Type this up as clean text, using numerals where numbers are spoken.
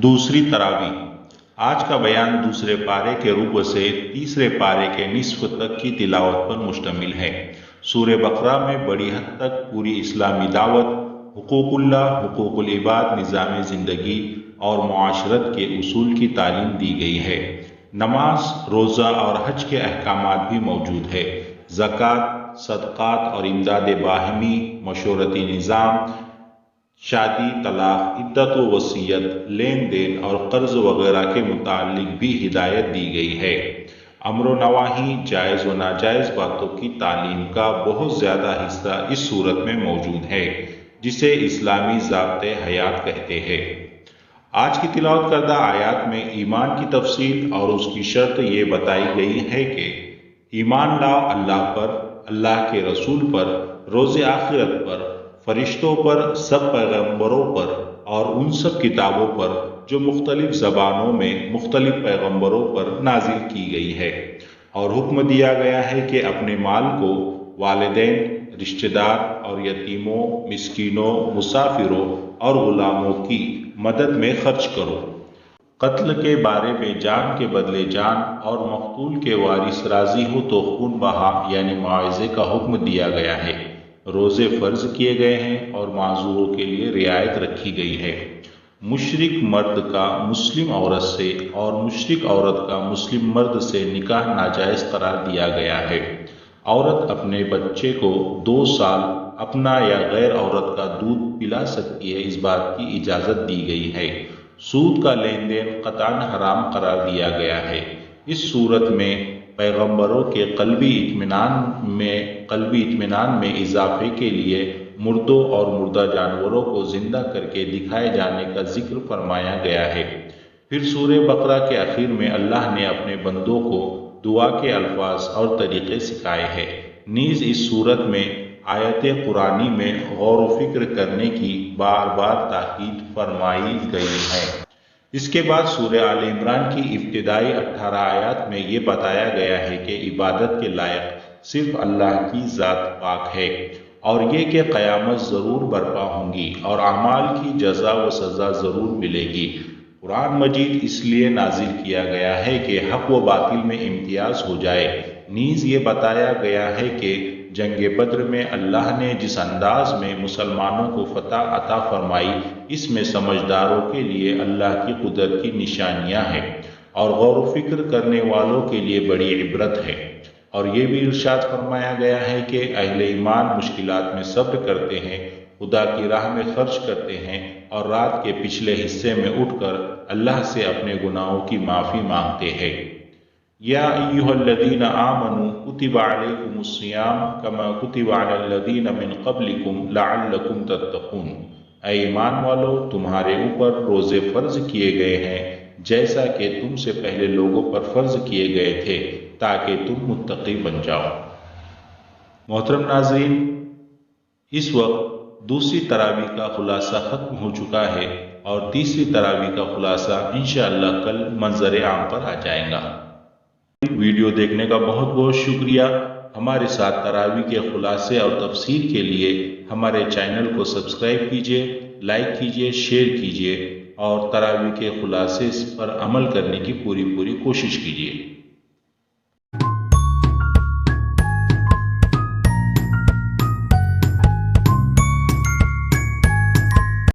दूसरी तरावी। आज का बयान दूसरे पारे के रुकू से तीसरे पारे के निस्फ तक की तिलावत पर मुश्तमिल है। सूरह बकरा में बड़ी हद तक पूरी इस्लामी दावत, हुकूकुल्लाह, हुकूकुल इबाद, निज़ाम ज़िंदगी और मुआशरत के उसूल की तालीम दी गई है। नमाज, रोज़ा और हज के अहकामात भी मौजूद है। ज़कात, सदक़ात और इमदाद बाहमी, मशवरती निज़ाम, शादी, तलाक, इद्दत व वसीयत, लेन देन और कर्ज वगैरह के मुताल्लिक भी हिदायत दी गई है। अम्र नवाही, जायज़ व नाजायज़ बातों की तालीम का बहुत ज़्यादा हिस्सा इस सूरत में मौजूद है, जिसे इस्लामी ज़ाब्ते हयात कहते हैं। आज की तिलावत करदा आयात में ईमान की तफसील और उसकी शर्त ये बताई गई है कि ईमान लाओ अल्लाह पर, अल्लाह के रसूल पर, रोज़े आखिरत पर, फरिश्तों पर, सब पैगम्बरों पर और उन सब किताबों पर जो मुख्तलिफ ज़बानों में मुख्तलिफ पैगम्बरों पर नाजिल की गई है। और हुक्म दिया गया है कि अपने माल को वालिदैन, रिश्तेदार और यतीमों, मिस्कीनों, मुसाफिरों और गुलामों की मदद में खर्च करो। कत्ल के बारे में जान के बदले जान और मकतूल के वारिस राजी हो तो खून बहा यानी मुआवजे का हुक्म दिया गया है। रोज़े फ़र्ज किए गए हैं और माजूरों के लिए रियायत रखी गई है। मुशरिक मर्द का मुस्लिम औरत से और मुशरिक औरत का मुस्लिम मर्द से निकाह नाजायज़ करार दिया गया है। औरत अपने बच्चे को 2 साल अपना या गैर औरत का दूध पिला सकती है, इस बात की इजाज़त दी गई है। सूद का लेन देन क़तअन हराम करार दिया गया है। इस सूरत में पैगम्बरों के क़ल्बी इत्मीनान में इजाफे के लिए मुर्दों और मुर्दा जानवरों को जिंदा करके दिखाए जाने का जिक्र फरमाया गया है। फिर सूरह बकरा के आखिर में अल्लाह ने अपने बंदों को दुआ के अल्फाज और तरीक़े सिखाए हैं। नीज़ इस सूरत में आयत कुरानी में गौर व फिक्र करने की बार बार ताकीद फरमाई गई है। इसके बाद सूरह आल इमरान की इब्तिदाई 18 आयात में ये बताया गया है कि इबादत के लायक सिर्फ अल्लाह की ज़ात पाक है और ये कि क़यामत ज़रूर बर्पा होंगी और अमाल की जज़ा व सज़ा ज़रूर मिलेगी। कुरान मजीद इसलिए नाजिल किया गया है कि हक़ व बातिल में इम्तियाज़ हो जाए। नीज़ ये बताया गया है कि जंग बद्र में अल्लाह ने जिस अंदाज में मुसलमानों को फतह अता फरमाई, इसमें समझदारों के लिए अल्लाह की कुदरत की निशानियाँ हैं और गौर व फिक्र करने वालों के लिए बड़ी इबरत है। और ये भी इरशाद फरमाया गया है कि अहले ईमान मुश्किलात में सब्र करते हैं, खुदा की राह में खर्च करते हैं और रात के पिछले हिस्से में उठकर अल्लाह से अपने गुनाहों की माफ़ी मांगते हैं। या अय्युहल्लज़ीना आमनू कुतिबा अलैकुमुस्सियाम कमा कुतिबा अलल्लज़ीना मिन क़ब्लिकुम लअल्लकुम तत्तक़ून। ऐ ईमान वालों, तुम्हारे ऊपर रोज़े फ़र्ज किए गए हैं जैसा कि तुमसे पहले लोगों पर फ़र्ज किए गए थे, ताकि तुम मुत्तक़ी बन जाओ। मोहतरम नाज़रीन, इस वक्त दूसरी तरावी का खुलासा ख़त्म हो चुका है और तीसरी तरावी का खुलासा इंशाअल्लाह कल मंज़र आम पर आ जाएगा। वीडियो देखने का बहुत बहुत शुक्रिया। हमारे साथ तरावी के खुलासे और तफसीर के लिए हमारे चैनल को सब्सक्राइब कीजिए, लाइक कीजिए, शेयर कीजिए और तरावी के खुलासे पर अमल करने की पूरी कोशिश कीजिए।